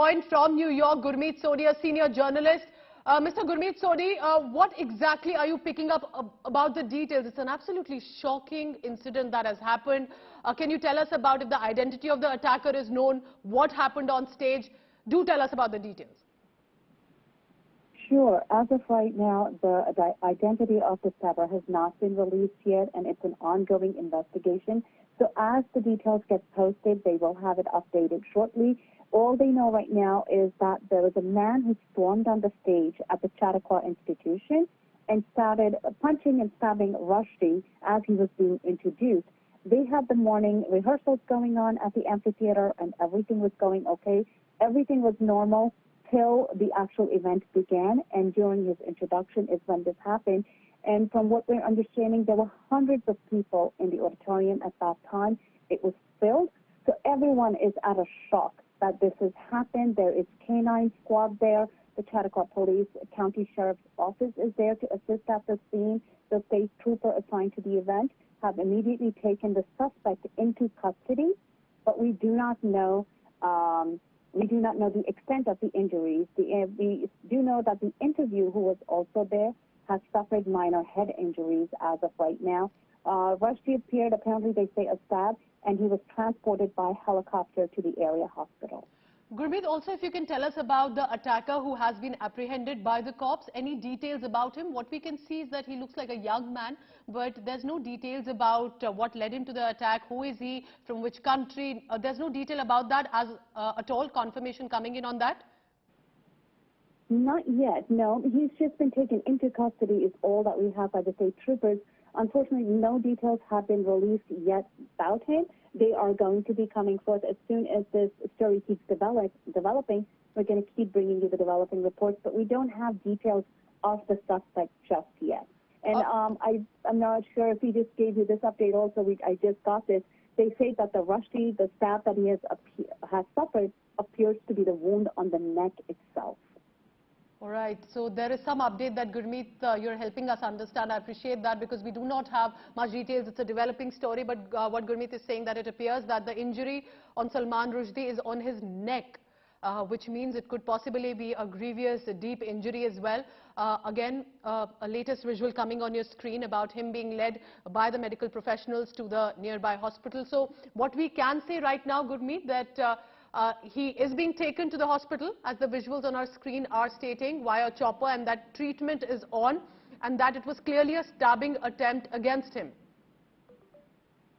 Joined from New York, Gurmeet Sodhi, a senior journalist. Mr. Gurmeet Sodhi, what exactly are you picking up about the details? It's an absolutely shocking incident that has happened. Can you tell us about if the identity of the attacker is known, what happened on stage? Do tell us about the details. Sure. As of right now, the identity of the stabber has not been released yet, and it's an ongoing investigation. So as the details get posted, they will have it updated shortly. All they know right now is that there was a man who stormed on the stage at the Chautauqua institution and started punching and stabbing Rushdie as he was being introduced. They had the morning rehearsals going on at the amphitheater, and everything was going okay. Everything was normal till the actual event began, and during his introduction is when this happened. And from what we're understanding, there were hundreds of people in the auditorium at that time. It was filled, so everyone is at a shock that this has happened. There is canine squad there. The Chautauqua Police County Sheriff's Office is there to assist at the scene. The state trooper assigned to the event have immediately taken the suspect into custody, but we do not know the extent of the injuries. We do know that the interviewer who was also there has suffered minor head injuries as of right now. Rushdie appeared, apparently they say, a stab, and he was transported by helicopter to the area hospital. Gurmeet, also if you can tell us about the attacker who has been apprehended by the cops, any details about him? What we can see is that he looks like a young man, but there's no details about what led him to the attack, who is he, from which country. There's no detail about that at all, confirmation coming in on that? Not yet, no. He's just been taken into custody is all that we have by the state troopers. Unfortunately, no details have been released yet about him. They are going to be coming forth as soon as this story keeps developing. We're going to keep bringing you the developing reports, but we don't have details of the suspect just yet. And I'm not sure if he just gave you this update also. I just got this. They say that the Rushdie, the stab that he has suffered, appears to be the wound on the neck itself. All right, so there is some update that Gurmeet, you're helping us understand. I appreciate that because we do not have much details. It's a developing story, but what Gurmeet is saying that it appears that the injury on Salman Rushdie is on his neck, which means it could possibly be a grievous, deep injury as well. Again, a latest visual coming on your screen about him being led by the medical professionals to the nearby hospital. So what we can say right now, Gurmeet, that he is being taken to the hospital, as the visuals on our screen are stating, via chopper, and that treatment is on, and that it was clearly a stabbing attempt against him.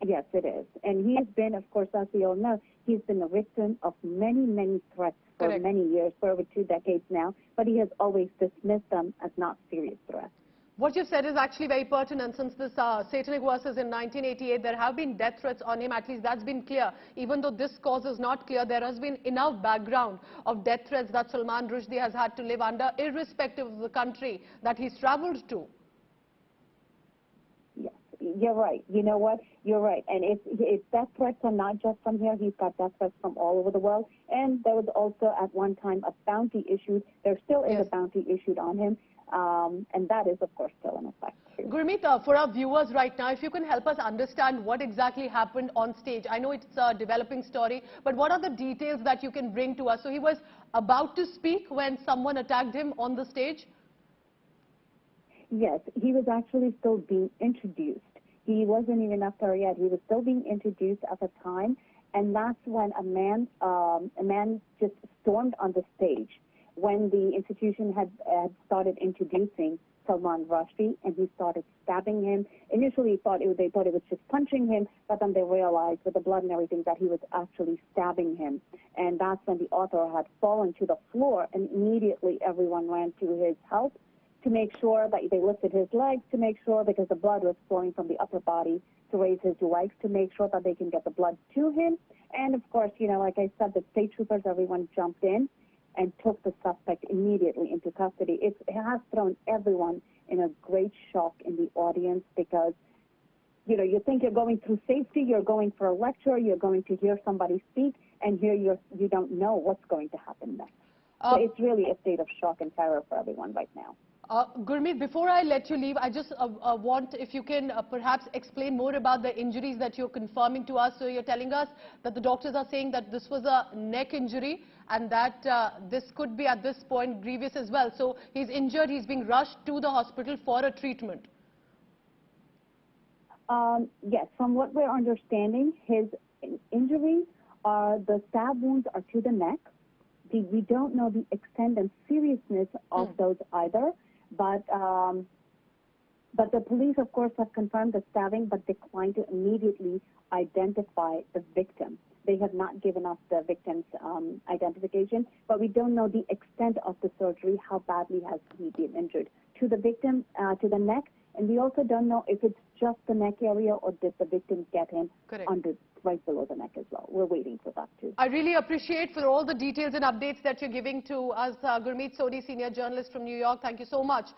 Yes, it is. And he has been, of course, as we all know, he's been a victim of many, many threats for Correct. many years, for over 2 decades now, but he has always dismissed them as not serious threats. What you've said is actually very pertinent. Since this satanic verses in 1988, there have been death threats on him. At least that's been clear. Even though this cause is not clear, there has been enough background of death threats that Salman Rushdie has had to live under, irrespective of the country that he's traveled to. Yes, you're right. You know what? You're right. And it's death threats are not just from here. He's got death threats from all over the world. And there was also at one time a bounty issued. There still is a bounty issued on him. And that is, of course, still in effect. Gurmeet, for our viewers right now, if you can help us understand what exactly happened on stage. I know it's a developing story, but what are the details that you can bring to us? So he was about to speak when someone attacked him on the stage? Yes, he was actually still being introduced. He wasn't even up there yet. He was still being introduced at the time, and that's when a man just stormed on the stage when the institution had started introducing Salman Rushdie, and he started stabbing him. Initially, they thought it was just punching him, but then they realized with the blood and everything that he was actually stabbing him. And that's when the author had fallen to the floor, and immediately everyone ran to his help to make sure that they lifted his legs, to make sure, because the blood was flowing from the upper body, to raise his legs, to make sure that they can get the blood to him. And of course, you know, like I said, the state troopers, everyone jumped in and took the suspect immediately into custody. It has thrown everyone in a great shock in the audience because, you know, you think you're going through safety, you're going for a lecture, you're going to hear somebody speak, and here you don't know what's going to happen next. So it's really a state of shock and terror for everyone right now. Gurmeet, before I let you leave, I just want if you can perhaps explain more about the injuries that you're confirming to us. So you're telling us that the doctors are saying that this was a neck injury and that this could be at this point grievous as well. So he's injured, he's being rushed to the hospital for a treatment. Yes, from what we're understanding, his injuries the stab wounds are to the neck. We don't know the extent and seriousness of those either, but the police, of course, have confirmed the stabbing, but declined to immediately identify the victim. They have not given us the victim's identification, but we don't know the extent of the surgery, how badly has he been injured. To the victim, to the neck, and we also don't know if it's just the neck area or did the victim get him under right below the neck as well. We're waiting for that too. I really appreciate for all the details and updates that you're giving to us, Gurmeet Sodhi, senior journalist from New York. Thank you so much.